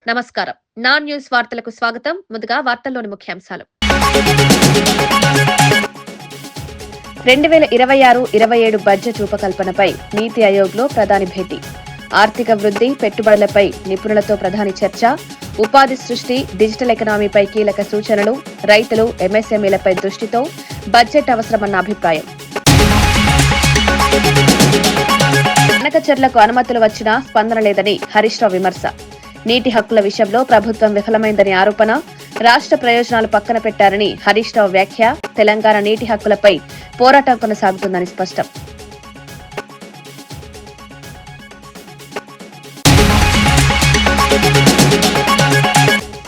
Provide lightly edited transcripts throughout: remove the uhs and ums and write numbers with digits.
నమస్కారం. నా న్యూస్ వార్తలకు స్వాగతం. ముందుగా వార్తల్లోని ముఖ్యాంశాలు. 2026-27 బడ్జెట్ రూపకల్పనపై నీతి ఆయోగ్లో ప్రధాని భేటీ. ఆర్థిక వృద్ధి, పెట్టుబడులపై నిపుణులతో ప్రధాని చర్చ. ఉపాధి సృష్టి, డిజిటల్ ఎకనామీపై కీలక సూచనలు. రైతులు, ఎంఎస్ఎంఈలపై దృష్టితో బడ్జెట్ అవసరమన్న అభిప్రాయం. బనకచెర్లకు అనుమతులు వచ్చినా స్పందన లేదని హరీష్ రావు విమర్శ. నీటి హక్కుల విషయంలో ప్రభుత్వం విఫలమైందని ఆరోపణ. రాష్ట్ర ప్రయోజనాలు పక్కన పెట్టారని హరీష్ రావు వ్యాఖ్య. తెలంగాణ నీటి హక్కులపై పోరాటం కొనసాగుతుందని స్పష్టం.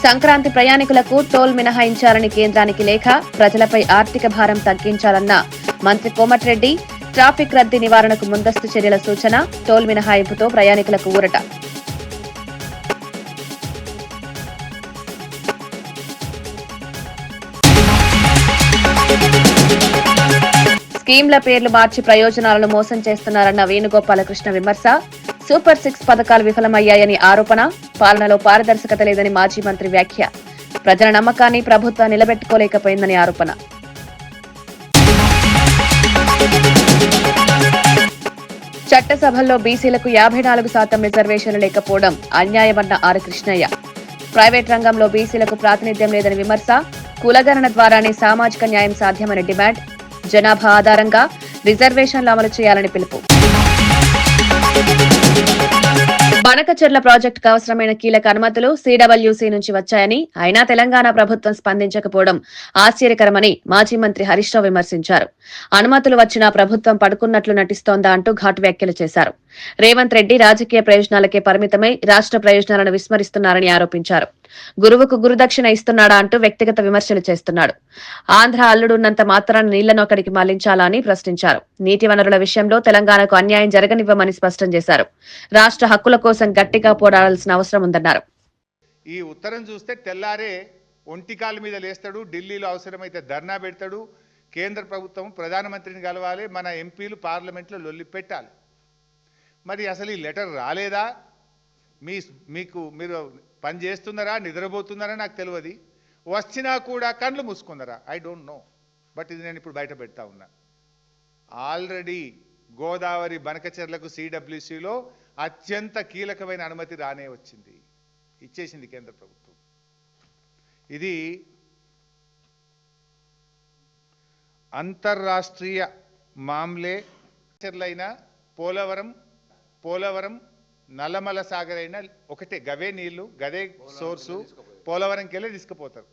సంక్రాంతి ప్రయాణికులకు టోల్ మినహాయించాలని కేంద్రానికి లేఖ. ప్రజలపై ఆర్థిక భారం తగ్గించాలన్న మంత్రి కోమటిరెడ్డి. ట్రాఫిక్ రద్దీ నివారణకు ముందస్తు చర్యల సూచన. టోల్ మినహాయింపుతో ప్రయాణికులకు ఊరట. స్కీమ్ల పేర్లు మార్చి ప్రయోజనాలను మోసం చేస్తున్నారన్న వేణుగోపాలకృష్ణ విమర్శ. సూపర్ 6 పథకాలు విఫలమయ్యాయని ఆరోపణ. పాలనలో పారదర్శకత లేదని మాజీ మంత్రి వ్యాఖ్య. ప్రజల నమ్మకాన్ని ప్రభుత్వం నిలబెట్టుకోలేకపోయిందని ఆరోపణ. చట్టసభల్లో బీసీలకు 54% రిజర్వేషన్లు లేకపోవడం అన్యాయమన్న ఆర్ కృష్ణయ్య. ప్రైవేట్ రంగంలో బీసీలకు ప్రాతినిధ్యం లేదని విమర్శ. కులగణన ద్వారానే సామాజిక న్యాయం సాధ్యమని డిమాండ్. జనాభా ఆధారంగా రిజర్వేషన్లు అమలు చేయాలని పిలుపు. బనకచెర్ల ప్రాజెక్టుకు అవసరమైన కీలక అనుమతులు సిడబ్ల్యూసీ నుంచి వచ్చాయని, అయినా తెలంగాణ ప్రభుత్వం స్పందించకపోవడం ఆశ్చర్యకరమని మాజీ మంత్రి హరీష్ రావు విమర్శించారు. అనుమతులు వచ్చినా ప్రభుత్వం పడుకున్నట్లు నటిస్తోందా అంటూ ఘాటు వ్యాఖ్యలు చేశారు. రేవంత్ రెడ్డి రాజకీయ ప్రయోజనాలకే పరిమితమై రాష్ట్ర ప్రయోజనాలను విస్మరిస్తున్నారని ఆరోపించారు. గురువుకు గురుదక్షిణ ఇస్తున్నాడా అంటూ వ్యక్తిగత విమర్శలు చేస్తున్నాడు. ఆంధ్ర అల్లుడున్నంత మాత్రాన నీళ్లను అక్కడికి మళ్లించాలా అని ప్రశ్నించారు. నీటి వనరుల విషయంలో తెలంగాణకు అన్యాయం జరగనివ్వమని స్పష్టం చేశారు. రాష్ట్ర హక్కుల కోసం గట్టిగా పోరాడాల్సిన అవసరం ఉందన్నారు. ఈ ఉత్తరం చూస్తే తెల్లారే ఒంటికాల మీద లేస్తాడు, ఢిల్లీలో అవసరమైతే ధర్నా పెడతాడు. కేంద్ర ప్రభుత్వం ప్రధానమంత్రిని కలవాలి, మన ఎంపీలు పార్లమెంట్లో లొల్లి పెట్టాలి. మరి అసలు ఈ లెటర్ రాలేదా? మీరు పని చేస్తున్నారా, నిద్రపోతున్నారా నాకు తెలియదు. వచ్చినా కూడా కళ్ళు మూసుకున్నారా? I don't know. బట్ ఇది నేను ఇప్పుడు బయట పెడతా ఉన్నా. ఆల్రెడీ గోదావరి బనకచెర్లకు సిడబ్ల్యూసీలో అత్యంత కీలకమైన అనుమతి రానే వచ్చింది, ఇచ్చేసింది కేంద్ర ప్రభుత్వం. ఇది అంతర్రాష్ట్రీయ మామ్లే. చెర్లైన పోలవరం నల్లమల సాగర్ అయినా ఒకటే, గవే నీళ్లు, గదే సోర్సు. పోలవరంకి వెళ్ళి తీసుకుపోతారు.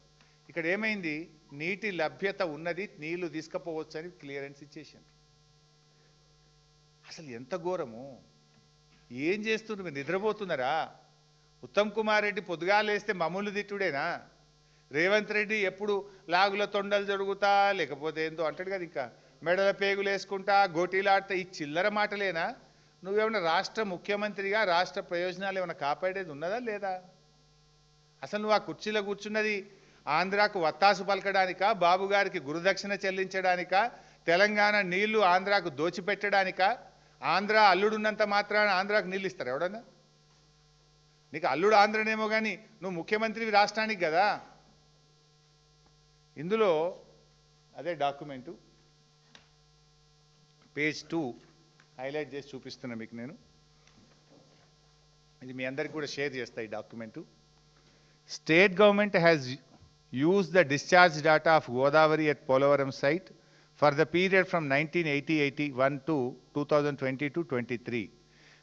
ఇక్కడ ఏమైంది, నీటి లభ్యత ఉన్నది, నీళ్లు తీసుకుపోవచ్చు అని క్లియరెన్స్ ఇచ్చేసారు. అసలు ఎంత ఘోరము! ఏం చేస్తున్నారు మీరు? నిద్రపోతున్నారా? ఉత్తమ్ కుమార్ రెడ్డి పొద్దుగాలేస్తే మమ్మల్ని తిట్టుడేనా? రేవంత్ రెడ్డి ఎప్పుడు లాగుల తొండలు జరుగుతా, లేకపోతే ఏందో అంటాడు కదా, ఇంకా మెడల పేగులు వేసుకుంటా, గోటీలాడుతా, ఈ చిల్లర మాటలేనా? నువ్వేమన్నా రాష్ట్ర ముఖ్యమంత్రిగా రాష్ట్ర ప్రయోజనాలు ఏమైనా కాపాడేది ఉన్నదా లేదా? అసలు నువ్వు ఆ కుర్చీలో కూర్చున్నది ఆంధ్రాకు వత్తాసు పలకడానికా, బాబు గారికి గురుదక్షిణ చెల్లించడానికా, తెలంగాణ నీళ్లు ఆంధ్రాకు దోచిపెట్టడానికా? ఆంధ్ర అల్లుడున్నంత మాత్రాన ఆంధ్రాకు నీళ్ళు ఇస్తారు ఎవడన్నా? నీకు అల్లుడు ఆంధ్రనేమో కానీ నువ్వు ముఖ్యమంత్రి రాష్ట్రానికి కదా. ఇందులో అదే డాక్యుమెంటు పేజ్ 2 హైలైట్ చేసి చూపిస్తున్నా మీకు నేను. ఇది మీ అందరికీ కూడా షేర్ చేస్తా ఈ document. State government has used the discharge data of Godavari at Polavaram site for the period from 1980-81 to 2020-23.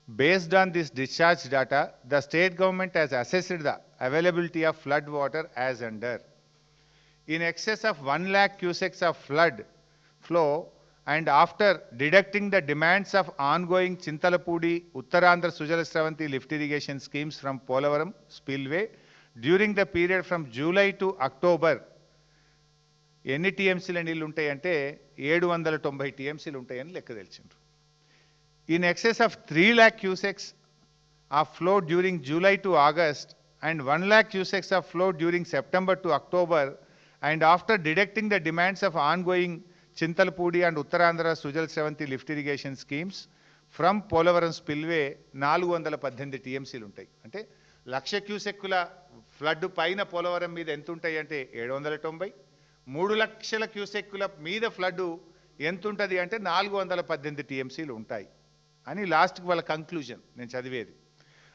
Based on this discharge data, the state government has assessed the availability of flood water as under. In excess of 1 lakh cusecs of flood flow, and after deducting the demands of ongoing Chintalapudi, Uttarandhra Sujala Sravanti lift irrigation schemes from Polavaram spillway, during the period from July to October, ఎన్ని టీఎంసీల నీళ్ళు ఉంటాయంటే 790 టీఎంసీలు ఉంటాయని లెక్క తెలిసిండ్రు. In excess of 3 lakh cusecs of flow during July to August and 1 lakh cusecs of flow during September to October, and after deducting the demands of ongoing Chintalapudi and Uttarandhra Sujal Sravanti lift irrigation schemes from Polavaram spillway 418 టీఎంసీలు ఉంటాయి. అంటే 1,00,000 క్యూసెక్కుల flood పైన పోలవరం మీద ఎంత ఉంటాయి అంటే 790, 3,00,000 క్యూసెక్కుల మీద ఫ్లడ్ ఎంత ఉంటుంది అంటే 418 టీఎంసీలు ఉంటాయి అని లాస్ట్కి వాళ్ళ కంక్లూజన్ నేను చదివేది.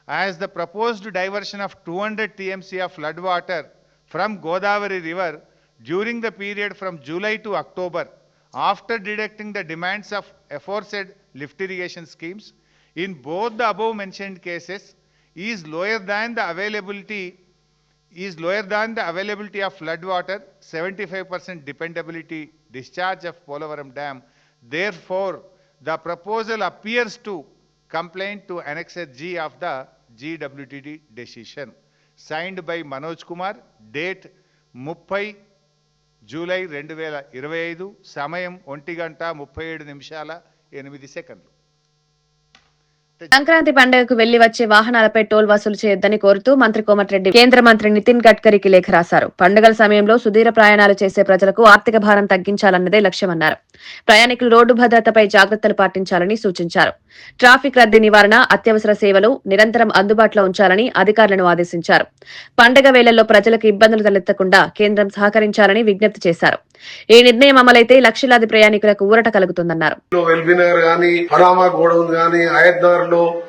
As the proposed diversion of 200 TMC of flood water from Godavari river during the period from July to October after deducting the demands of aforesaid lift irrigation schemes in both the above mentioned cases is lower than the availability of flood water, 75% dependability discharge of Polavaram Dam. Therefore, the proposal appears to complain to Annex G of the GWTD decision. Signed by Manoj Kumar, date 30 July 2025, సమయం 1:37 సంక్రాంతి పండుగకు వెళ్లి వచ్చే వాహనాలపై toll వసూలు చేయొద్దని కోరుతూ మంత్రి కోమటిరెడ్డి కేంద్ర మంత్రి నితిన్ గడ్కరీకి లేఖ రాశారు. పండుగల సమయంలో సుదీర్ఘ ప్రయాణాలు చేసే ప్రజలకు ఆర్థిక భారం తగ్గించాలన్నదే లక్ష్యమన్నారు. ప్రయాణికులు రోడ్డు భద్రతపై జాగ్రత్తలు పాటించాలని సూచించారు. ట్రాఫిక్ రద్దీ నివారణ, అత్యవసర సేవలు నిరంతరం అందుబాటులో ఉంచాలని అధికారులను ఆదేశించారు. పండుగ వేళల్లో ప్రజలకు ఇబ్బందులు తలెత్తకుండా కేంద్రం సహకరించాలని విజ్ఞప్తి చేశారు. ఈ నిర్ణయం అమలైతే లక్షలాది ప్రయాణికులకు ఊరట కలుగుతుందన్నారు.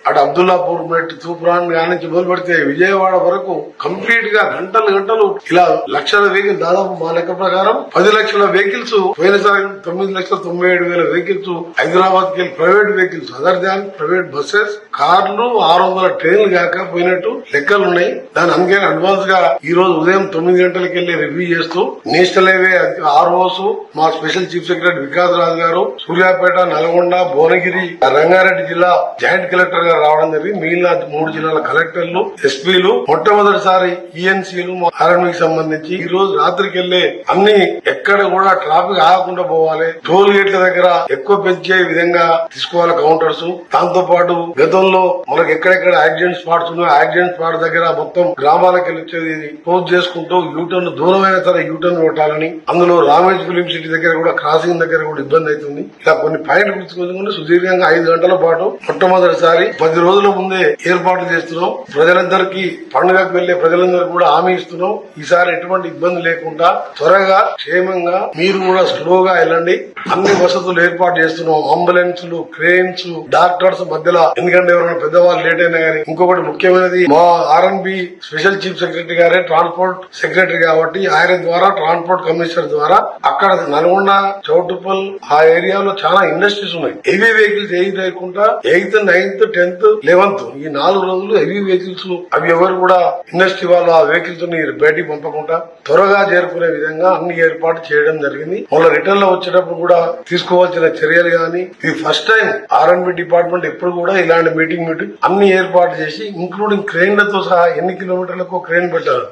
అటు అబ్దుల్లాపూర్ మెట్ తూప్రాన్ నుంచి మొదలు పెడితే విజయవాడ వరకు కంప్లీట్ గా గంటలు ఇలా లక్షల వెహికల్, దాదాపు మా లెక్క ప్రకారం 10 లక్షల వెహికల్స్ పోయినసారి 9,97,000 వెహికల్స్ హైదరాబాద్ కి private vehicles other than private buses, కార్లు, 600 ట్రైన్లు కాక పోయినట్టు లెక్కలు ఉన్నాయి. దాని అందుకే అడ్వాన్స్ గా ఈ రోజు ఉదయం 9 గంటలకు వెళ్లి రివ్యూ చేస్తూ నేషనల్ హైవే ఆర్ఓస్, మా special chief secretary Vikas Raj గారు, సూర్యాపేట, నల్గొండ, భువనగిరి, రంగారెడ్డి జిల్లా జాయింట్ కలెక్టర్ గారు రావడం జరిగింది. మిగిలిన 3 జిల్లాల కలెక్టర్లు, ఎస్పీలు, మొట్టమొదటిసారి ఈఎన్సీలు ఆర్ఎంఈకి సంబంధించి ఈ రోజు రాత్రికి వెళ్లే అన్ని ఎక్కడ కూడా ట్రాఫిక్ ఆగకుండా పోవాలి. టోల్ గేట్ల దగ్గర ఎక్కువ పెంచే విధంగా తీసుకోవాలి కౌంటర్స్. దాంతో పాటు గతంలో మనకు ఎక్కడెక్కడ యాక్సిడెంట్ స్పాట్స్ ఉన్నాయో యాక్సిడెంట్ స్పాట్ దగ్గర మొత్తం గ్రామాలకు వెళ్ళి క్లోజ్ చేసుకుంటూ యూటర్న్ దూరమైన సరే యూటర్న్ కొట్టాలని, అందులో రామేజ్ ఫిలిం సిటీ దగ్గర కూడా క్రాసింగ్ దగ్గర కూడా ఇబ్బంది అవుతుంది. ఇలా కొన్ని పాయింట్లు గుర్తుకొచ్చుకుంటే సుదీర్ఘంగా 5 గంటల పాటు మొట్టమొదటిసారి 10 రోజుల ముందే ఏర్పాట్లు చేస్తున్నాం. ప్రజలందరికీ పండుగకు వెళ్లే ప్రజలందరికీ కూడా హామీ ఇస్తున్నాం. ఈసారి ఎటువంటి ఇబ్బంది లేకుండా త్వరగా క్షేమంగా మీరు కూడా స్లోగా వెళ్ళండి. అన్ని వసతులు ఏర్పాటు చేస్తున్నాం. అంబులెన్స్లు, క్రేన్స్, డాక్టర్స్ మధ్యలో, ఎందుకంటే ఎవరైనా పెద్దవాళ్ళు లేట్ అయినా కానీ. ఇంకొకటి ముఖ్యమైనది, మా ఆర్ఎన్బి స్పెషల్ చీఫ్ సెక్రటరీ గారే ట్రాన్స్పోర్ట్ సెక్రటరీ కాబట్టి ఆయన ద్వారా ట్రాన్స్పోర్ట్ కమిషనర్ ద్వారా అక్కడ నల్గొండ, చౌటుప్పల్ ఆ ఏరియాలో చాలా ఇండస్ట్రీస్ ఉన్నాయి. హెవీ వెహికల్స్ ఏది లేకుండా 8th, 9th, 10th, 11th ఈ 4 రోజులు హెవీ వెహికల్స్ అవి ఎవరు కూడా ఇండస్ట్రీ వాళ్ళు ఆ వెహికల్స్ ని బయటికి పంపకుండా త్వరగా చేరుకునే విధంగా అన్ని ఏర్పాటు చేయడం జరిగింది. మళ్ళీ రిటర్న్ లో వచ్చేటప్పుడు కూడా తీసుకోవాల్సిన చర్యలు గాని, ఇది ఫస్ట్ టైం ఆర్ఎన్బి డిపార్ట్మెంట్ ఎప్పుడు కూడా ఇలాంటి మీటింగ్ అన్ని ఏర్పాటు చేసి ఇంక్లూడింగ్ క్రేన్లతో సహా ఎన్ని కిలోమీటర్లకు క్రేన్ పెట్టారు.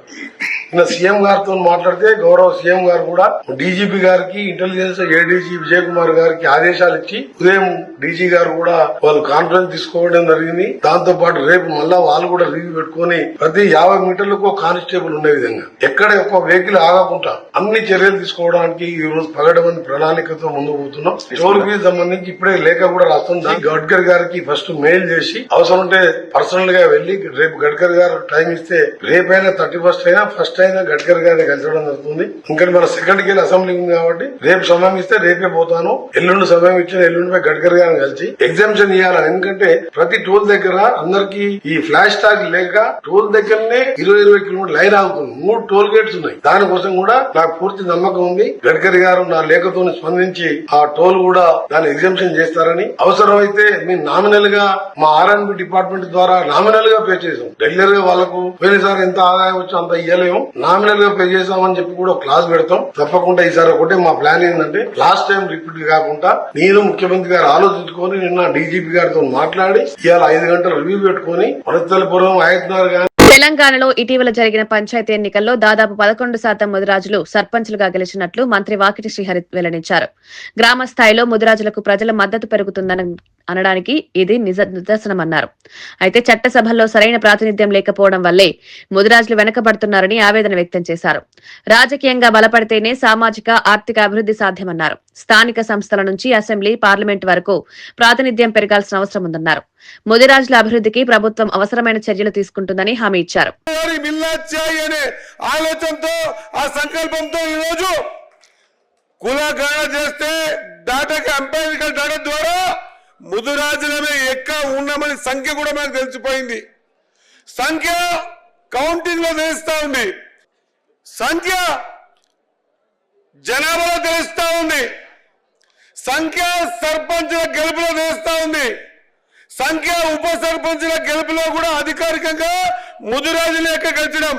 నిన్న సీఎం గారితో మాట్లాడితే గౌరవ సీఎం గారు కూడా డీజీపీ గారికి, ఇంటెలిజెన్స్ ఏడీజీ విజయ్ కుమార్ గారికి ఆదేశాలు ఇచ్చి ఉదయం డీజీ గారు కూడా వాళ్ళు కాన్ఫరెన్స్ తీసుకోవడం జరిగింది. దాంతో పాటు రేపు మళ్ళా వాళ్ళు కూడా రివ్యూ పెట్టుకుని ప్రతి 50 మీటర్లకు కానిస్టేబుల్ ఉండే విధంగా ఎక్కడ ఒక వెహికల్ ఆగకుండా అన్ని చర్యలు తీసుకోవడానికి ఈ రోజు 11 మంది ప్రణాళికతో ముందుకు పోతున్నాం. టోల్ ఫీజు సంబంధించి ఇప్పుడే లేఖ కూడా రాస్తుంది. గడ్కరీ గారికి ఫస్ట్ మెయిల్ చేసి అవసరం ఉంటే పర్సనల్ గా వెళ్లి రేపు గడ్కరీ గారు టైం ఇస్తే రేపైనా 31st అయినా ఫస్ట్ అయినా గడ్కరీ గారిని కలిసడం జరుగుతుంది. ఇంకా మన సెకండ్కి వెళ్ళి అసెంబ్లీ ఉంది కాబట్టి రేపు సమయం ఇస్తే రేపే పోతాను. ఎల్లుండి సమయం ఇచ్చిన ఎల్లుండి గడ్కరీ గారిని కలిసి ఎగ్జామ్షన్ ఇవ్వాలని. ఎందుకంటే ప్రతి టోల్ దగ్గర అందరికి ఈ ఫ్లాష్ ట్యాగ్ లేక టోల్ దగ్గరనే 20 కిలోమీటర్ లైన్ ఆగుతుంది. 3 టోల్ గేట్స్ ఉన్నాయి. దానికోసం కూడా నాకు పూర్తి నమ్మకం ఉంది. గడ్కరీ గారు నా లేఖతో స్పందించి ఆ టోల్ కూడా దాన్ని ఎగ్జామ్షన్ చేస్తారని, అవసరమైతే మేము నామినల్ గా మా ఆర్ఎన్బి డిపార్ట్మెంట్ ద్వారా నామినల్ గా పే చేసాం. రెగ్యులర్ గా వాళ్ళకు పోయినసారి ఎంత ఆదాయం వచ్చో అంత ఇయ్యలేము, నామినల్ గా పే చేసామని చెప్పి కూడా క్లాస్ పెడతాం. తప్పకుండా ఈసారి ఒకటే మా ప్లాన్ ఏంటంటే లాస్ట్ టైం రిపీట్ కాకుండా నేను ముఖ్యమంత్రి గారు ఆలోచించుకొని నిన్న డీజీపీ గారితో మాట్లాడి ఇవాళ 5 గంటలు రివ్యూ పెట్టుకుని వనస్థలిపురం, ఆయత్నార్ గాని. తెలంగాణలో ఇటీవల జరిగిన పంచాయతీ ఎన్నికల్లో దాదాపు 11% ముదిరాజులు సర్పంచులుగా గెలిచినట్లు మంత్రి వాకిటి శ్రీహరి వెల్లడించారు. గ్రామ స్థాయిలో ముదిరాజులకు ప్రజల మద్దతు పెరుగుతుందని అనడానికి ఇది నిదర్శనమన్నారు. అయితే చట్టసభల్లో సరైన ప్రాతినిధ్యం లేకపోవడం వల్లే ముదిరాజులు వెనకబడుతున్నారని ఆవేదన వ్యక్తం చేశారు. రాజకీయంగా బలపడితేనే సామాజిక ఆర్థిక అభివృద్ధి సాధ్యమన్నారు. స్థానిక సంస్థల నుంచి అసెంబ్లీ, పార్లమెంట్ వరకు ప్రాతినిధ్యం పెరగాల్సిన అవసరం ఉందన్నారు. ముదిరాజుల అభివృద్ధికి ప్రభుత్వం అవసరమైన చర్యలు తీసుకుంటుందని హామీ ఇచ్చారు. ఆలోచనతో ఆ సంకల్పంతో ఈరోజు కులగణన చేస్తే డాటాకి ఎంపైరికల్ డాటా ద్వారా ముదిరాజులమే ఎక్కువ ఉన్నామని సంఖ్య కూడా మనకు తెలిసిపోయింది. సంఖ్య కౌంటింగ్ లో తెలుస్తా ఉంది, సంఖ్య జనాభాలో తెలుస్తా ఉంది, సంఖ్య సర్పంచుల గెలుపులో తెలుస్తా ఉంది, సంఖ్య ఉప సర్పంచుల గెలుపులో కూడా అధికారికంగా ముదిరాజుల యొక్క గెలిచడం,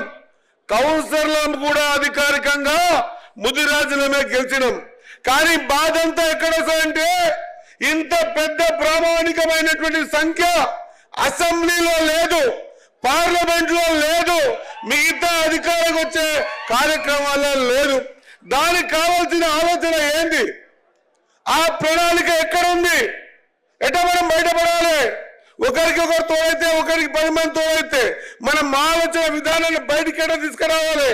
కౌన్సిలర్లను కూడా అధికారికంగా ముదిరాజులమే గెలిచడం. కానీ బాధ అంతా ఎక్కడ వస్తుందంటే ఇంత పెద్ద ప్రామాణికమైనటువంటి సంఖ్య అసెంబ్లీలో లేదు, పార్లమెంట్ లో లేదు, మిగతా అధికారం వచ్చే కార్యక్రమాల్లో లేదు. దానికి కావాల్సిన ఆలోచన ఏంటి? ఆ ప్రణాళిక ఎక్కడ ఉంది? ఎట్లా మనం బయటపడాలి? ఒకరికి ఒకరు తోడైతే, ఒకరికి 10 మంది తోడైతే మనం ఆలోచన విధానాన్ని బయటికి ఎట్లా తీసుకురావాలి?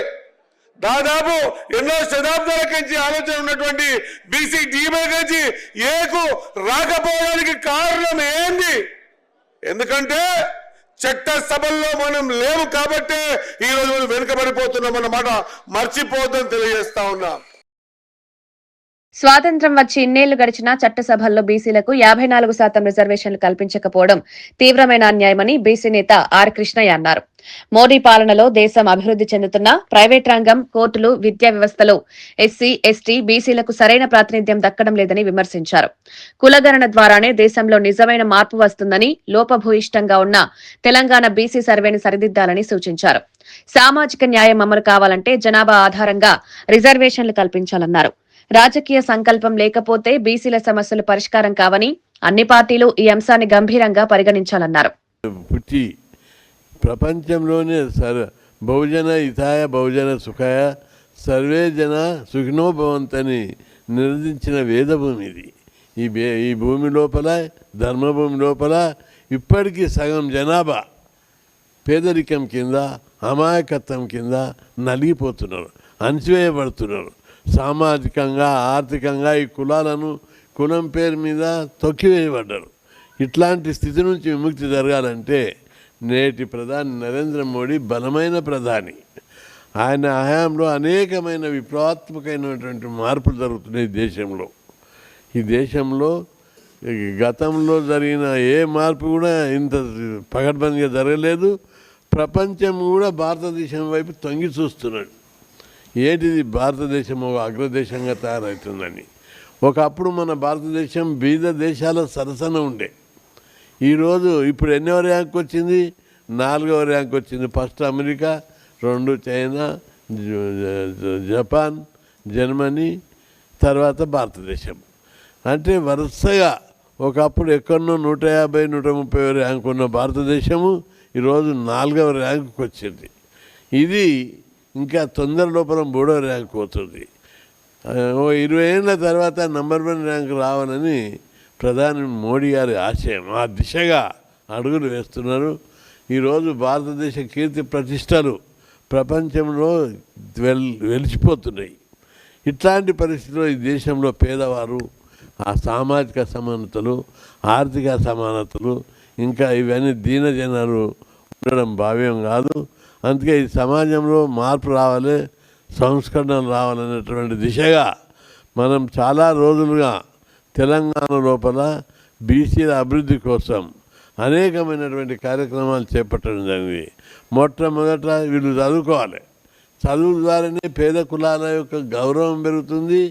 దాదాపు ఎన్నో శతాబ్దాల నుంచి ఆలోచన ఉన్నటువంటి బీసీ డీబై నుంచి ఏకు రాకపోవడానికి కారణం ఏంది? ఎందుకంటే చట్ట సభల్లో మనం లేవు కాబట్టి ఈ రోజు మనం వెనుకబడిపోతున్నాం అన్నమాట మర్చిపోద్దని తెలియజేస్తా ఉన్నాం. స్వాతంత్ర్యం వచ్చి ఇన్నేళ్లు గడిచినా చట్టసభల్లో బీసీలకు 54% రిజర్వేషన్లు కల్పించకపోవడం తీవ్రమైన అన్యాయమని బీసీ నేత ఆర్ కృష్ణయ్య అన్నారు. మోడీ పాలనలో దేశం అభివృద్ధి చెందుతున్న ప్రైవేట్ రంగం, కోర్టులు, విద్యా వ్యవస్థలో ఎస్సీ, ఎస్టీ, బీసీలకు సరైన ప్రాతినిధ్యం దక్కడం లేదని విమర్శించారు. కులగణన ద్వారానే దేశంలో నిజమైన మార్పు వస్తుందని, లోపభూయిష్టంగా ఉన్న తెలంగాణ బీసీ సర్వేని సరిదిద్దాలని సూచించారు. సామాజిక న్యాయం అమలు కావాలంటే జనాభా ఆధారంగా రిజర్వేషన్లు కల్పించాలన్నారు. రాజకీయ సంకల్పం లేకపోతే బీసీల సమస్యలు పరిష్కారం కావని, అన్ని పార్టీలు ఈ అంశాన్ని గంభీరంగా పరిగణించాలన్నారు. ప్రపంచంలోనే బహుజన హితాయ బహుజన సుఖాయ సర్వే జన సుఖినో భవంతని నిర్దించిన వేదభూమి ఇది. ఈ భూమి లోపల, ధర్మభూమి లోపల ఇప్పటికీ సగం జనాభా పేదరికం కింద, అమాయకత్వం కింద నలిగిపోతున్నారు, అణచివేయబడుతున్నారు. సామాజికంగా, ఆర్థికంగా ఈ కులాలను కులం పేరు మీద తొక్కివేయబడ్డారు. ఇట్లాంటి స్థితి నుంచి విముక్తి జరగాలంటే నేటి ప్రధాని నరేంద్ర మోడీ బలమైన ప్రధాని. ఆయన హయాంలో అనేకమైన విప్లవాత్మకమైనటువంటి మార్పులు జరుగుతున్నాయి దేశంలో. ఈ దేశంలో గతంలో జరిగిన ఏ మార్పు కూడా ఇంత పకడ్బందీగా జరగలేదు. ప్రపంచం కూడా భారతదేశం వైపు తొంగి చూస్తున్నాడు. ఏంటిది? భారతదేశం ఒక అగ్రదేశంగా తయారవుతుందని. ఒకప్పుడు మన భారతదేశం బీద దేశాల సరసన ఉండే. ఈరోజు ఇప్పుడు ఎన్నో ర్యాంక్ వచ్చింది? 4వ ర్యాంక్ వచ్చింది. First America, 2 China, Japan, Germany, తర్వాత భారతదేశం. అంటే వరుసగా ఒకప్పుడు ఎక్కడో 150, 130 ర్యాంక్ ఉన్న భారతదేశము ఈరోజు 4వ ర్యాంకుకి వచ్చింది. ఇది ఇంకా తొందర లోపల 3వ ర్యాంక్ పోతుంది. 20 ఏళ్ళ తర్వాత నంబర్ 1 ర్యాంక్ రావాలని ప్రధాని మోడీ గారి ఆశయం. ఆ దిశగా అడుగులు వేస్తున్నారు. ఈరోజు భారతదేశ కీర్తి ప్రతిష్టలు ప్రపంచంలో వెలిసిపోతున్నాయి. ఇట్లాంటి పరిస్థితుల్లో ఈ దేశంలో పేదవారు, ఆ సామాజిక సమానతలు, ఆర్థిక సమానతలు, ఇంకా ఇవన్నీ దీనజనాలు ఉండడం భావ్యం కాదు. అందుకే ఈ సమాజంలో మార్పు రావాలి, సంస్కరణలు రావాలనేటువంటి దిశగా మనం చాలా రోజులుగా తెలంగాణ లోపల బీసీల అభివృద్ధి కోసం అనేకమైనటువంటి కార్యక్రమాలు చేపట్టడం జరిగింది. మొట్టమొదట వీళ్ళు చదువుకోవాలి. చదువు ద్వారానే పేద కులాల యొక్క గౌరవం పెరుగుతుంది,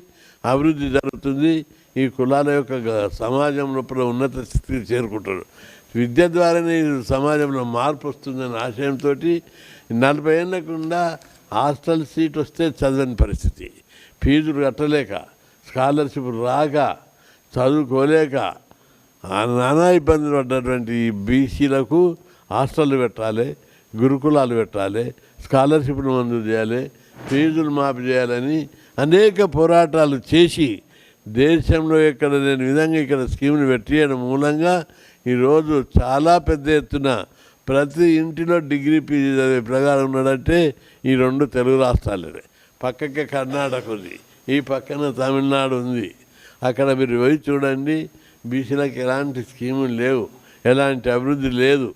అభివృద్ధి జరుగుతుంది. ఈ కులాల యొక్క సమాజం లోపల ఉన్నత స్థితికి చేరుకుంటారు. విద్య ద్వారానే సమాజంలో మార్పు వస్తుందనే ఆశయంతో 40 ఏళ్ళకుండా హాస్టల్ సీట్ వస్తే చదవని పరిస్థితి, ఫీజులు కట్టలేక, స్కాలర్షిప్ రాక, చదువుకోలేక నానా ఇబ్బందులు పడ్డటువంటి ఈ బీసీలకు హాస్టళ్ళు పెట్టాలి, గురుకులాలు పెట్టాలి, స్కాలర్షిప్లు మంజూరు చేయాలి, ఫీజులు మాఫీ చేయాలని అనేక పోరాటాలు చేసి దేశంలో ఎక్కడ లేని విధంగా ఇక్కడ స్కీమ్లు పెట్టేయడం మూలంగా ఈరోజు చాలా పెద్ద ఎత్తున ప్రతి ఇంటిలో డిగ్రీ పీజీ చదివే ప్రకారం ఉన్నాడంటే ఈ 2 తెలుగు రాష్ట్రాలే. పక్కకి కర్ణాటక ఉంది, ఈ పక్కన తమిళనాడు ఉంది. అక్కడ మీరు పోయి చూడండి, బీసీలకు ఎలాంటి స్కీములు లేవు, ఎలాంటి అభివృద్ధి లేదు.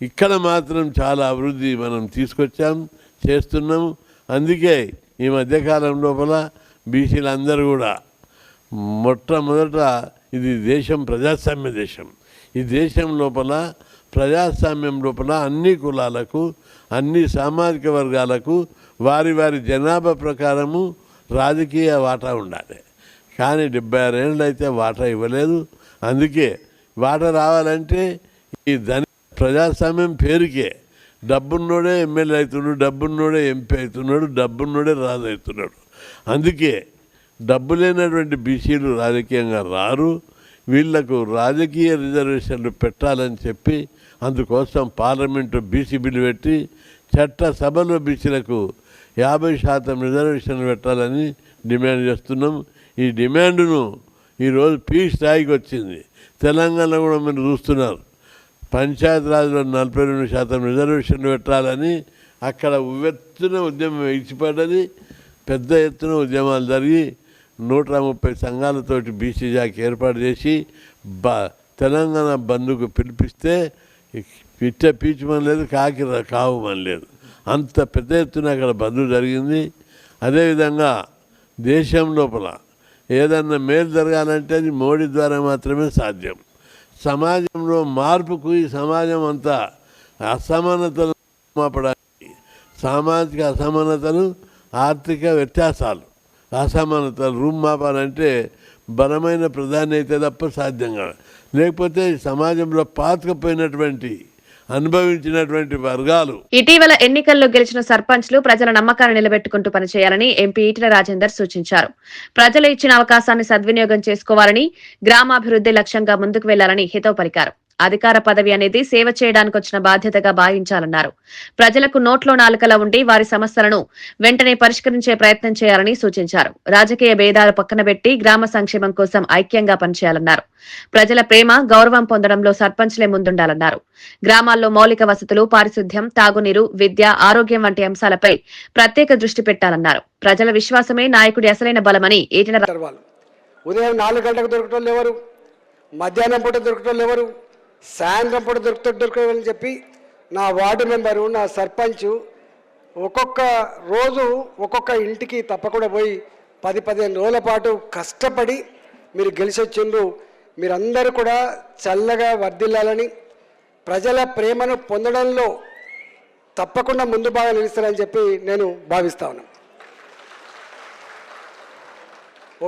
ఇక్కడ మాత్రం చాలా అభివృద్ధి మనం తీసుకొచ్చాం, చేస్తున్నాం. అందుకే ఈ మధ్యకాలం లోపల బీసీలందరూ కూడా మొట్టమొదట ఇది దేశం ప్రజాస్వామ్య దేశం. ఈ దేశం లోపల ప్రజాస్వామ్యం లోపల అన్ని కులాలకు, అన్ని సామాజిక వర్గాలకు వారి వారి జనాభా ప్రకారము రాజకీయ వాటా ఉండాలి. కానీ 76 ఏళ్ళు అయితే వాటా ఇవ్వలేదు. అందుకే వాటా రావాలంటే ఈ ప్రజాస్వామ్యం పేరుకే డబ్బున్నోడే ఎమ్మెల్యే అవుతున్నాడు, డబ్బున్నోడే ఎంపీ అవుతున్నాడు, డబ్బున్నోడే రాజు అవుతున్నాడు. అందుకే డబ్బు లేనటువంటి బీసీలు రాజకీయంగా రారు. వీళ్లకు రాజకీయ రిజర్వేషన్లు పెట్టాలని చెప్పి అందుకోసం పార్లమెంటు బీసీ బిల్లు పెట్టి చట్టసభలో బీసీలకు 50% రిజర్వేషన్లు పెట్టాలని డిమాండ్ చేస్తున్నాం. ఈ డిమాండ్ను ఈరోజు పీక్ స్థాయికి వచ్చింది. తెలంగాణ కూడా మీరు చూస్తున్నారు, పంచాయతీరాజ్లో 42% రిజర్వేషన్లు పెట్టాలని అక్కడ ఉవ్వెత్తున ఉద్యమం ఇచ్చిపడ్డది. పెద్ద ఎత్తున ఉద్యమాలు జరిగి 130 సంఘాలతోటి బీసీ జాకి ఏర్పాటు చేసి తెలంగాణ బంద్కు పిలిపిస్తే పిట్ట పీచుమని లేదు, కాకి కావుమని లేదు. అంత పెద్ద ఎత్తున అక్కడ బంద్ జరిగింది. అదేవిధంగా దేశం లోపల ఏదన్నా మేలు జరగాలంటే అది మోడీ ద్వారా మాత్రమే సాధ్యం. సమాజంలో మార్పుకు ఈ సమాజం అంతా అసమానతలు మాపడానికి, సామాజిక అసమానతలు, ఆర్థిక వ్యత్యాసాలు, అసమానతలు రూపుమాపాలంటే బలమైన ప్రధాని అయితే తప్ప సాధ్యం కాదు. లేకపోతే సమాజంలో పాతుకుపోయినటువంటి అనుభవించినటువంటి వర్గాలు. ఇటీవల ఎన్నికల్లో గెలిచిన సర్పంచ్లు ప్రజల నమ్మకాన్ని నిలబెట్టుకుంటూ పనిచేయాలని ఎంపీ ఈటెల రాజేందర్ సూచించారు. ప్రజలు ఇచ్చిన అవకాశాన్ని సద్వినియోగం చేసుకోవాలని, గ్రామాభివృద్ధి లక్ష్యంగా ముందుకు వెళ్లాలని హితవు పలికారు. అధికార పదవి అనేది సేవ చేయడానికి వచ్చిన బాధ్యతగా భావించాలన్నారు. ప్రజలకు నోట్లో నాలుకలా ఉండి వారి సమస్యలను వెంటనే పరిష్కరించే ప్రయత్నం చేయాలని సూచించారు. రాజకీయ భేదాలు పక్కన పెట్టి గ్రామ సంక్షేమం కోసం ఐక్యంగా పనిచేయాలన్నారు. ప్రజల ప్రేమ, గౌరవం పొందడంలో సర్పంచ్లే ముందుండాలన్నారు. గ్రామాల్లో మౌలిక వసతులు, పారిశుద్ధ్యం, తాగునీరు, విద్య, ఆరోగ్యం వంటి అంశాలపై ప్రత్యేక దృష్టి పెట్టాలన్నారు. ప్రజల విశ్వాసమే నాయకుడి అసలైన బలమని ఈటెల ఉదయం 4 గంటలకు దొరకటం ఎవరు, మధ్యాహ్నం పూట దొరకటం ఎవరు, సాయంత్రం పూట దొరకదని చెప్పి నా వార్డు మెంబరు, నా సర్పంచ్ ఒక్కొక్క రోజు ఒక్కొక్క ఇంటికి తప్పకుండా పోయి 10-15 రోజుల పాటు కష్టపడి మీరు గెలిచొచ్చిండ్రు. మీరందరూ కూడా చల్లగా వర్ధిల్లాలని, ప్రజల ప్రేమను పొందడంలో తప్పకుండా ముందు బాగా నిలుస్తారని చెప్పి నేను భావిస్తా ఉన్నాను.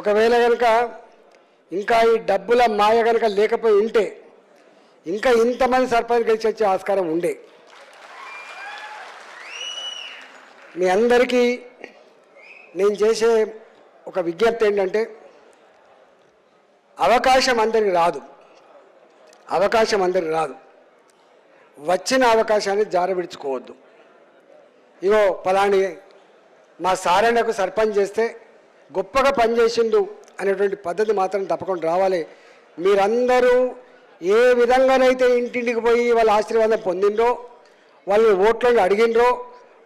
ఒకవేళ కనుక ఇంకా ఈ డబ్బుల మాయ కనుక లేకపోయి ఉంటే ఇంకా ఇంతమంది సర్పంచ్ గెలిచి వచ్చే ఆస్కారం ఉండే. మీ అందరికీ నేను చేసే ఒక విజ్ఞప్తి ఏంటంటే, అవకాశం అందరికి రాదు, వచ్చిన అవకాశాన్ని జారవిడుచుకోవద్దు. ఇగో పలాని మా సారణకు సర్పంచ్ చేస్తే గొప్పగా పనిచేసిండు అనేటువంటి పద్ధతి మాత్రం తప్పకుండా రావాలి. మీరందరూ ఏ విధంగానైతే ఇంటింటికి పోయి వాళ్ళ ఆశీర్వాదం పొందిండ్రో, వాళ్ళు ఓట్లను అడిగినరో,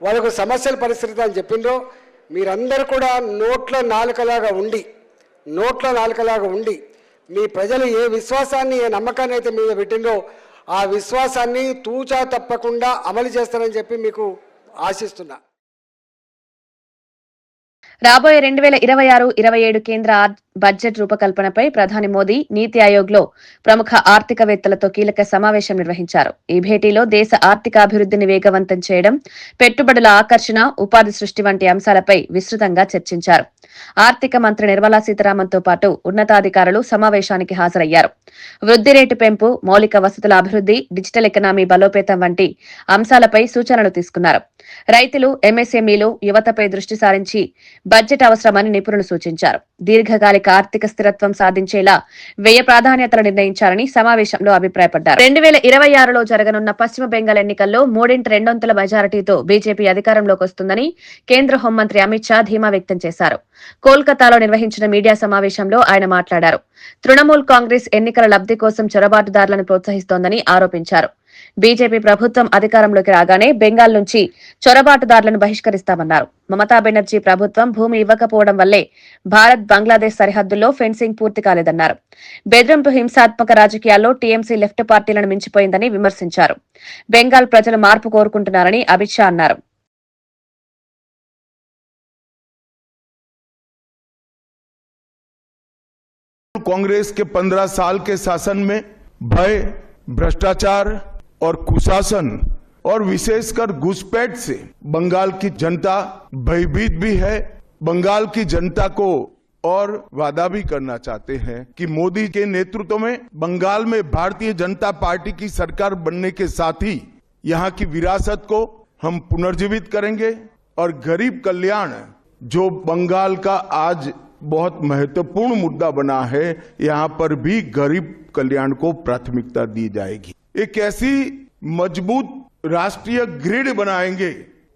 వాళ్ళకు సమస్యల పరిస్థితి అని చెప్పిండ్రో, మీరందరూ కూడా నోట్ల నాలుకలాగా ఉండి మీ ప్రజలు ఏ విశ్వాసాన్ని, ఏ నమ్మకాన్ని అయితే మీద పెట్టిండ్రో ఆ విశ్వాసాన్ని తూచా తప్పకుండా అమలు చేస్తారని చెప్పి మీకు ఆశిస్తున్నా. రాబోయే 2026-27 కేంద్ర బడ్జెట్ రూపకల్పనపై ప్రధాని మోదీ నీతి ఆయోగ్లో ప్రముఖ ఆర్థికవేత్తలతో కీలక సమావేశం నిర్వహించారు. ఈ భేటీలో దేశ ఆర్థికాభివృద్ధిని వేగవంతం చేయడం, పెట్టుబడుల ఆకర్షణ, ఉపాధి సృష్టి వంటి అంశాలపై విస్తృతంగా చర్చించారు. ఆర్థిక మంత్రి నిర్మలా సీతారామన్తో పాటు ఉన్నతాధికారులు సమావేశానికి హాజరయ్యారు. వృద్ధి రేటు పెంపు, మౌలిక వసతుల అభివృద్ధి, డిజిటల్ ఎకనామీ బలోపేతం వంటి అంశాలపై సూచనలు తీసుకున్నారు. రైతులు, ఎంఎస్ఎంఈలు, యువతపై దృష్టి సారించి బడ్జెట్ అవసరమని నిపుణులు సూచించారు. దీర్ఘకాలిక ఆర్థిక స్థిరత్వం సాధించేలా వ్యయ ప్రాధాన్యతలు నిర్ణయించాలని సమావేశంలో అభిప్రాయపడ్డారు. 2026లో జరగనున్న పశ్చిమ బెంగాల్ ఎన్నికల్లో 3/2 మెజారిటీతో బీజేపీ అధికారంలోకి వస్తుందని కేంద్ర హోంమంత్రి అమిత్ షా ధీమా వ్యక్తం చేశారు. కోల్కతాలో నిర్వహించిన మీడియా సమావేశంలో ఆయన మాట్లాడారు. తృణమూల్ కాంగ్రెస్ ఎన్నికల లబ్ధి కోసం చొరబాటుదారులను ప్రోత్సహిస్తోందని ఆరోపించారు. బీజేపీ ప్రభుత్వం అధికారంలోకి రాగానే బెంగాల్ నుంచి చొరబాటుదారులను బహిష్కరిస్తామన్నారు. మమతా బెనర్జీ ప్రభుత్వం భూమి ఇవ్వకపోవడం వల్లే భారత్ బంగ్లాదేశ్ సరిహద్దుల్లో ఫెన్సింగ్ పూర్తి కాలేదన్నారు. బెదిరింపు హింసాత్మక రాజకీయాల్లో టీఎంసీ లెఫ్ట్ పార్టీలను మించిపోయిందని విమర్శించారు. బెంగాల్ ప్రజలు మార్పు కోరుకుంటున్నారని అమిత్ షా అన్నారు. कांग्रेस के 15 साल के शासन में भय, भ्रष्टाचार और कुशासन और विशेषकर घुसपैठ से बंगाल की जनता भयभीत भी है। बंगाल की जनता को और वादा भी करना चाहते हैं कि मोदी के नेतृत्व में बंगाल में भारतीय जनता पार्टी की सरकार बनने के साथ ही यहाँ की विरासत को हम पुनर्जीवित करेंगे और गरीब कल्याण जो बंगाल का आज बहुत महत्वपूर्ण मुद्दा बना है, यहाँ पर भी गरीब कल्याण को प्राथमिकता दी जाएगी। एक ऐसी मजबूत राष्ट्रीय ग्रिड बनाएंगे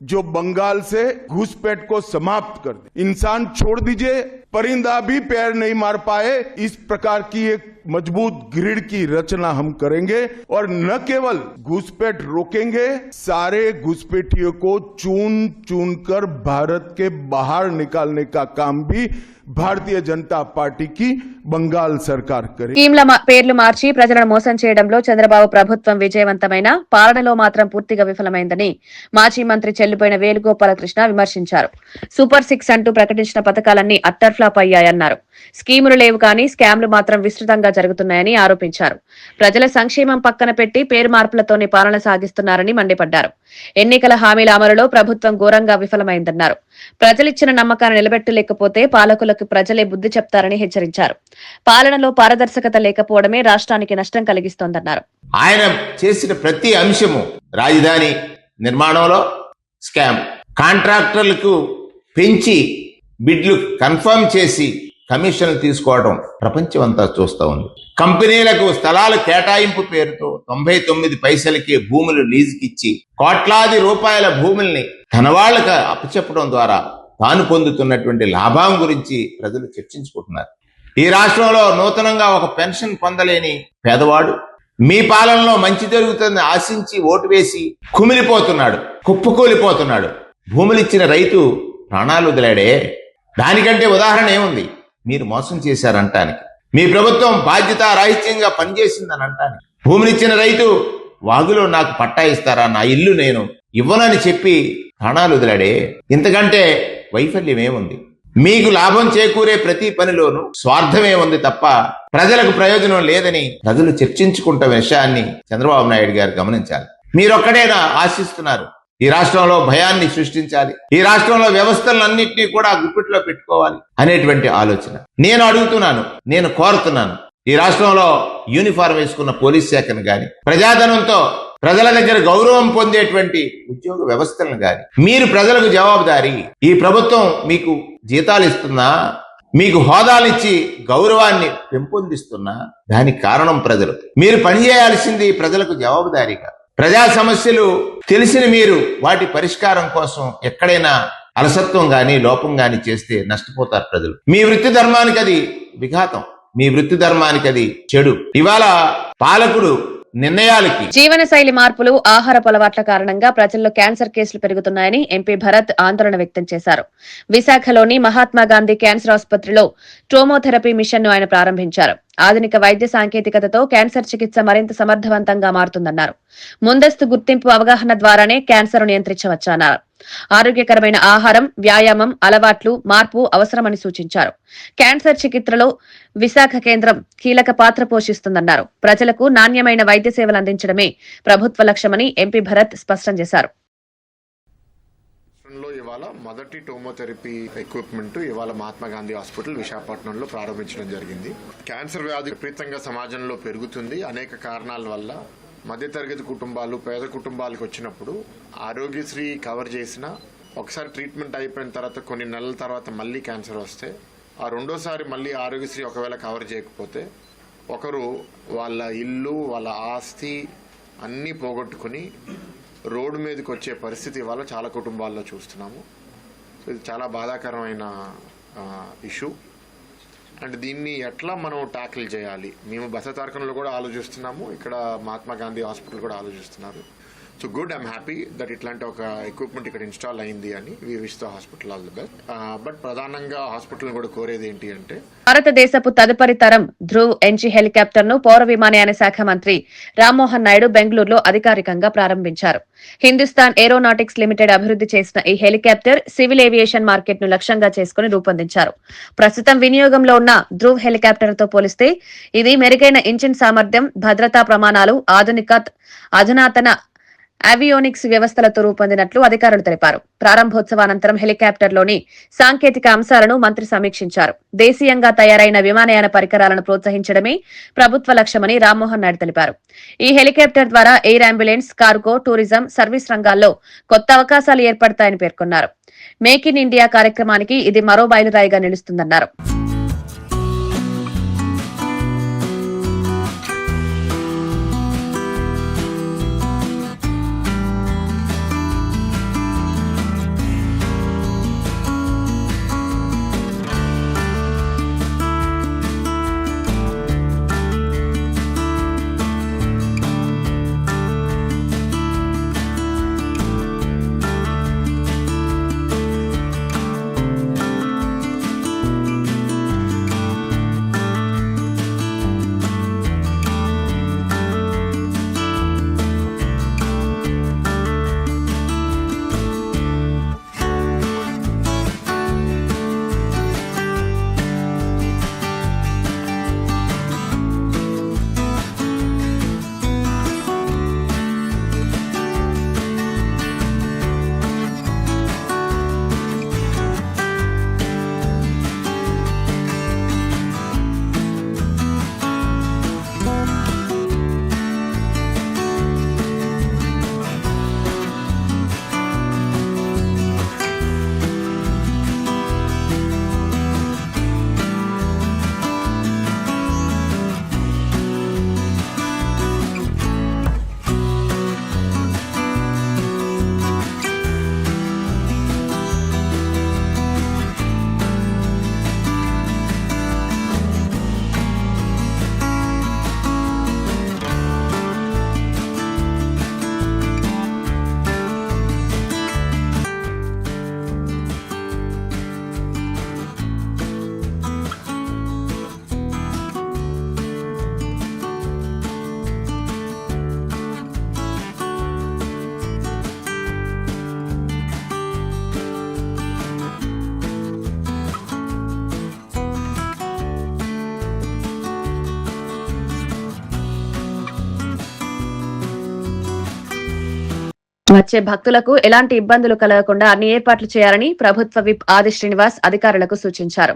जो बंगाल से घुसपैठ को समाप्त कर दे। इंसान छोड़ दीजिए, परिंदा भी पैर नहीं मार पाए, इस प्रकार की एक मजबूत ग्रिड की रचना हम करेंगे और न केवल घुसपैठ रोकेंगे, सारे घुसपैठियों को चुन चुन कर भारत के बाहर निकालने का काम भी భారతీయ జనతా పార్టీకి బంగాల్ సర్కార్ కరే. స్కీమ్ల పేర్లు మార్చి ప్రజలను మోసం చేయడంలో చంద్రబాబు ప్రభుత్వం విజయవంతమైన, పాలనలో మాత్రం పూర్తిగా విఫలమైందని మాజీ మంత్రి చెల్లుబోయిన వేణుగోపాలకృష్ణ విమర్శించారు. సూపర్ 6 అంటూ ప్రకటించిన పథకాలన్నీ అట్టర్ ఫ్లాప్ అయ్యాయన్నారు. స్కీములు లేవు కానీ స్కామ్లు మాత్రం విస్తృతంగా జరుగుతున్నాయని ఆరోపించారు. ప్రజల సంక్షేమం పక్కన పెట్టి పేరు మార్పులతోనే పాలన సాగిస్తున్నారని మండిపడ్డారు. ఎన్నికల హామీల అమలులో ప్రభుత్వం ఘోరంగా విఫలమైందన్నారు. ప్రజలిచ్చిన నమ్మకాన్ని నిలబెట్టలేకపోతే పాలకులకు ప్రజలే బుద్ధి చెప్తారని హెచ్చరించారు. పాలనలో పారదర్శకత లేకపోవడమే రాష్ట్రానికి నష్టం కలిగిస్తోందన్నారు. ఆయన చేసిన ప్రతి అంశము రాజధాని నిర్మాణంలో స్కామ్, కాంట్రాక్టర్లకు పెంచి బిడ్లు కన్ఫర్మ్ చేసి కమిషన్లు తీసుకోవడం ప్రపంచం అంతా చూస్తూ ఉంది. కంపెనీలకు స్థలాల కేటాయింపు పేరుతో 99 పైసలకి భూములు లీజుకిచ్చి కోట్లాది రూపాయల భూముల్ని తన వాళ్ళకి అప్పచెప్పడం ద్వారా తాను పొందుతున్నటువంటి లాభం గురించి ప్రజలు చర్చించుకుంటున్నారు. ఈ రాష్ట్రంలో నూతనంగా ఒక పెన్షన్ పొందలేని పేదవాడు మీ పాలనలో మంచి జరుగుతుందని ఆశించి ఓటు వేసి కుమిలిపోతున్నాడు, కుప్పకూలిపోతున్నాడు. భూములిచ్చిన రైతు ప్రాణాలు వదిలాడే. దానికంటే ఉదాహరణ ఏముంది? మీరు మోసం చేశారంటానికి, మీ ప్రభుత్వం బాధ్యత రాహిత్యంగా పనిచేసిందని అంటానికి. భూమినిచ్చిన రైతు వాగులో నాకు పట్టా ఇస్తారా, నా ఇల్లు నేను ఇవ్వనని చెప్పి ప్రాణాలు వదిలాడే. ఇంతకంటే వైఫల్యం ఏముంది? మీకు లాభం చేకూరే ప్రతి పనిలోనూ స్వార్థమే ఉంది తప్ప ప్రజలకు ప్రయోజనం లేదని ప్రజలు చర్చించుకుంటున్న విషయాన్ని చంద్రబాబు నాయుడు గారు గమనించాలి. మీరొక్కడేనా ఆశిస్తున్నారు ఈ రాష్ట్రంలో భయాన్ని సృష్టించాలి, ఈ రాష్ట్రంలో వ్యవస్థలన్నింటినీ కూడా గుప్పిట్లో పెట్టుకోవాలి అనేటువంటి ఆలోచన? నేను అడుగుతున్నాను, నేను కోరుతున్నాను, ఈ రాష్ట్రంలో యూనిఫారం వేసుకున్న పోలీస్ శాఖను గాని, ప్రజాధనంతో ప్రజల దగ్గర గౌరవం పొందేటువంటి ఉద్యోగ వ్యవస్థలను గాని మీరు ప్రజలకు జవాబుదారీ. ఈ ప్రభుత్వం మీకు జీతాలు ఇస్తున్నా, మీకు హోదాలిచ్చి గౌరవాన్ని పెంపొందిస్తున్నా, దానికి కారణం ప్రజలు. మీరు పనిచేయాల్సింది ప్రజలకు జవాబుదారీగా. ప్రజా సమస్యలు తెలిసిన మీరు వాటి పరిష్కారం కోసం ఎక్కడైనా అలసత్వం గాని లోపం గాని చేస్తే నష్టపోతారు ప్రజలు. మీ వృత్తి ధర్మానికి అది విఘాతం, మీ వృత్తి ధర్మానికి అది చెడు. ఇవాళ పాలకుడు నిర్ణయాలకి జీవనశైలి మార్పులు, ఆహారపు అలవాట్ల కారణంగా ప్రజల్లో క్యాన్సర్ కేసులు పెరుగుతున్నాయని ఎంపీ భరత్ ఆందోళన వ్యక్తం చేశారు. విశాఖలోని మహాత్మాగాంధీ క్యాన్సర్ ఆసుపత్రిలో టోమోథెరపీ మిషన్ ను ఆయన ప్రారంభించారు. ఆధునిక వైద్య సాంకేతికతతో క్యాన్సర్ చికిత్స మరింత సమర్థవంతంగా మారుతుందన్నారు. ముందస్తు గుర్తింపు, అవగాహన ద్వారానే క్యాన్సర్ నియంత్రించవచ్చన్నారు. ఆరోగ్యకరమైన ఆహారం, వ్యాయామం, అలవాట్లు మార్పు అవసరమని సూచించారు. క్యాన్సర్ చికిత్సలో విశాఖ కేంద్రం కీలక పాత్ర పోషిస్తుందన్నారు. ప్రజలకు నాణ్యమైన వైద్య సేవలు అందించడమే ప్రభుత్వ లక్ష్యమని ఎంపీ భరత్ స్పష్టం చేశారు. ఇవాళ మొదటి టోమోథెరపీ ఎక్విప్మెంట్ ఇవాళ మహాత్మా గాంధీ హాస్పిటల్ విశాఖపట్నంలో ప్రారంభించడం జరిగింది. క్యాన్సర్ వ్యాధి విపరీతంగా సమాజంలో పెరుగుతుంది. అనేక కారణాల వల్ల మధ్యతరగతి కుటుంబాలు, పేద కుటుంబాలకు వచ్చినప్పుడు ఆరోగ్యశ్రీ కవర్ చేసిన ఒకసారి ట్రీట్మెంట్ అయిపోయిన తర్వాత కొన్ని నెలల తర్వాత మళ్ళీ క్యాన్సర్ వస్తే ఆ రెండోసారి మళ్ళీ ఆరోగ్యశ్రీ ఒకవేళ కవర్ చేయకపోతే ఒకరు వాళ్ళ ఇల్లు, వాళ్ళ ఆస్తి అన్నీ పోగొట్టుకుని రోడ్డు మీదకి వచ్చే పరిస్థితి ఇవాళ చాలా కుటుంబాల్లో చూస్తున్నాము. సో ఇది చాలా బాధాకరమైన ఇష్యూ. అండ్ దీన్ని ఎట్లా మనం ట్యాకిల్ చేయాలి, మేము బసతారకంలో కూడా ఆలోచిస్తున్నాము, ఇక్కడ మహాత్మా గాంధీ హాస్పిటల్ కూడా ఆలోచిస్తున్నారు. So good, I'm happy that ఇట్లాంటి ఒక ఎక్విప్మెంట్ ఇక్కడ ఇన్స్టాల్ అయింది అని we wish the hospital all the best. But ప్రధానంగా హాస్పిటల్ కూడా కోరేది ఏంటి అంటే భారతదేశపు తదుపరి తరం ధ్రువ్ ఎన్జీ హెలికాప్టర్ ను పౌర విమానయాన శాఖ మంత్రి రామ్మోహన్ నాయుడు బెంగళూరులో అధికారికంగా ప్రారంభించారు. హిందుస్థాన్ ఏరోనాటిక్స్ లిమిటెడ్ అభివృద్ధి చేసిన ఈ హెలికాప్టర్ సివిల్ ఏవియేషన్ మార్కెట్ ను లక్ష్యంగా చేసుకుని రూపొందించారు. ప్రస్తుతం వినియోగంలో ఉన్న ధ్రువ్ హెలికాప్టర్ తో పోలిస్తే ఇది మెరుగైన ఇంజిన్ సామర్థ్యం, భద్రతా ప్రమాణాలు, అధునాతన ఆవియోనిక్స్ వ్యవస్థలతో రూపొందినట్లు అధికారులు తెలిపారు. ప్రారంభోత్సవానంతరం హెలికాప్టర్లోని సాంకేతిక అంశాలను మంత్రి సమీక్షించారు. దేశీయంగా తయారైన విమానయాన పరికరాలను ప్రోత్సహించడమే ప్రభుత్వ లక్ష్యమని రామ్మోహన్ నాయుడు తెలిపారు. ఈ హెలికాప్టర్ ద్వారా air ambulance, cargo, tourism, service రంగాల్లో కొత్త అవకాశాలు ఏర్పడతాయని పేర్కొన్నారు. మేక్ ఇన్ ఇండియా కార్యక్రమానికి ఇది మరో మైలురాయిగా నిలుస్తుందన్నారు. వచ్చే భక్తులకు ఎలాంటి ఇబ్బందులు కలగకుండా అన్ని ఏర్పాట్లు చేయాలని ప్రభుత్వ విప్ ఆది శ్రీనివాస్ అధికారులకు సూచించారు.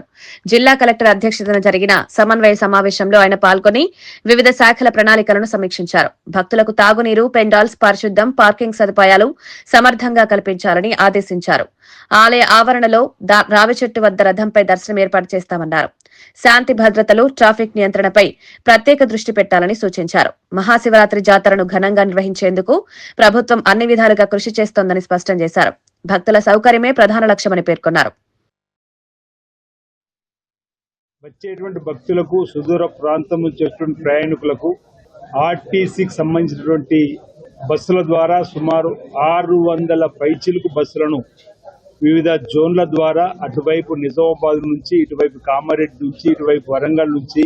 జిల్లా కలెక్టర్ అధ్యక్షతన జరిగిన సమన్వయ సమావేశంలో ఆయన పాల్గొని వివిధ శాఖల ప్రణాళికలను సమీక్షించారు. భక్తులకు తాగునీరు, పెండాల్స్, పారిశుద్ధ్యం, పార్కింగ్ సదుపాయాలు సమర్థంగా కల్పించాలని ఆదేశించారు. ఆలయ ఆవరణలో రావి చెట్టు వద్ద రథంపై దర్శనం ఏర్పాటు చేస్తామన్నారు. శాంతి భద్రతలు, ట్రాఫిక్ నియంత్రణపై ప్రత్యేక దృష్టి పెట్టాలని సూచించారు. మహాశివరాత్రి జాతరను ఘనంగా నిర్వహించేందుకు ప్రభుత్వం అన్ని విధాలుగా కృషి చేస్తోందని స్పష్టం చేశారు. భక్తుల సౌకర్యమే ప్రధాన లక్ష్యమని పేర్కొన్నారు. వచ్చేటువంటి భక్తులకు, సుదూర ప్రాంతం నుంచి వచ్చేటువంటి ప్రయాణికులకు ఆర్టీసీకి సంబంధించినటువంటి బస్సుల ద్వారా సుమారు 600 పైచిలుకు బస్సులను వివిధ జోన్ల ద్వారా అటువైపు నిజామాబాద్ నుంచి, ఇటువైపు కామారెడ్డి నుంచి, ఇటువైపు వరంగల్ నుంచి,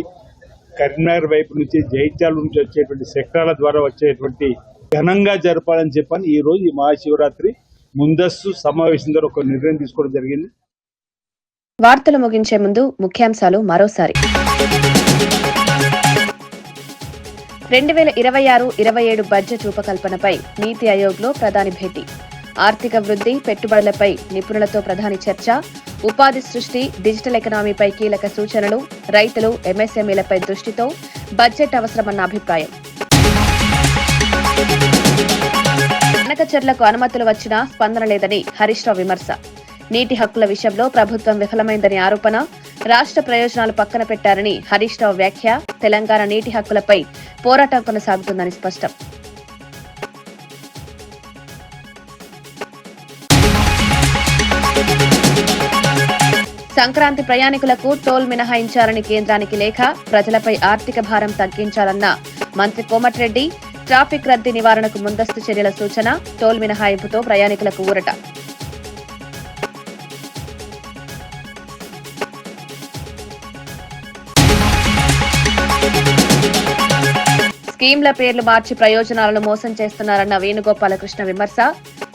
కరీంనగర్ వైపు నుంచి, జైత్యాల నుంచి వచ్చేటువంటి సెక్టార్ల ద్వారా వచ్చేటువంటి ఘనంగా జరపాలని చెప్పని ఈ రోజు ఈ మహాశివరాత్రి ముందస్తు సమావేశం ద్వారా ఒక నిర్ణయం తీసుకోవడం జరిగింది. వార్తలు ముగించే ముందు ముఖ్యాంశాలు మరోసారి. 2026-27 బడ్జెట్ రూపకల్పనపై నీతి ఆయోగ్లో ప్రధాని భేటీ. ఆర్థిక వృద్ధి, పెట్టుబడులపై నిపుణులతో ప్రధాని చర్చ. ఉపాధి సృష్టి, డిజిటల్ ఎకనామీపై కీలక సూచనలు. రైతులు, ఎంఎస్ఎంఈలపై దృష్టితో బడ్జెట్ అవసరమన్న అభిప్రాయం. బనకచెర్లకు అనుమతులు వచ్చినా స్పందన లేదని హరీష్ రావు విమర్శ. నీటి హక్కుల విషయంలో ప్రభుత్వం విఫలమైందని ఆరోపణ. రాష్ట్ర ప్రయోజనాలు పక్కన పెట్టారని హరీష్ రావు వ్యాఖ్య. తెలంగాణ నీటి హక్కులపై పోరాటం కొనసాగుతుందని స్పష్టం. సంక్రాంతి ప్రయాణికులకు టోల్ మినహాయించాలని కేంద్రానికి లేఖ, ప్రజలపై ఆర్థిక భారం తగ్గించాలన్న మంత్రి కోమటిరెడ్డి. ట్రాఫిక్ రద్దీ నివారణకు ముందస్తు చర్యల సూచన, టోల్ మినహాయింపుతో ప్రయాణికులకు ఊరట. స్కీమ్ల పేర్లు మార్చి ప్రయోజనాలను మోసం చేస్తున్నారన్న వేణుగోపాలకృష్ణ విమర్శ.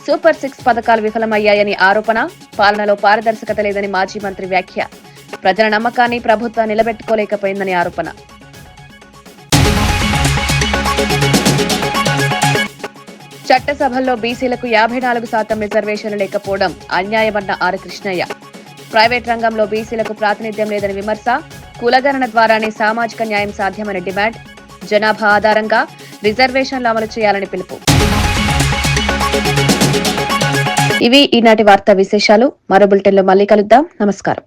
సూపర్ 6 పథకాలు విఫలమయ్యాయని ఆరోపణ, పాలనలో పారదర్శకత లేదని మాజీ మంత్రి వ్యాఖ్య. ప్రజల నమ్మకాన్ని ప్రభుత్వం నిలబెట్టుకోలేకపోయిందని ఆరోపణ. చట్టసభల్లో బీసీలకు 54% రిజర్వేషన్లు లేకపోవడం అన్యాయమన్న ఆర్ కృష్ణయ్య. ప్రైవేట్ రంగంలో బీసీలకు ప్రాతినిధ్యం లేదని విమర్శ. కులగణన ద్వారానే సామాజిక న్యాయం సాధ్యమని డిమాండ్. జనాభా ఆధారంగా రిజర్వేషన్లు అమలు చేయాలని పిలుపు. ఇవి ఈనాటి వార్తా విశేషాలు. మరో బులెటిన్లో మళ్ళీ కలుద్దాం. నమస్కారం.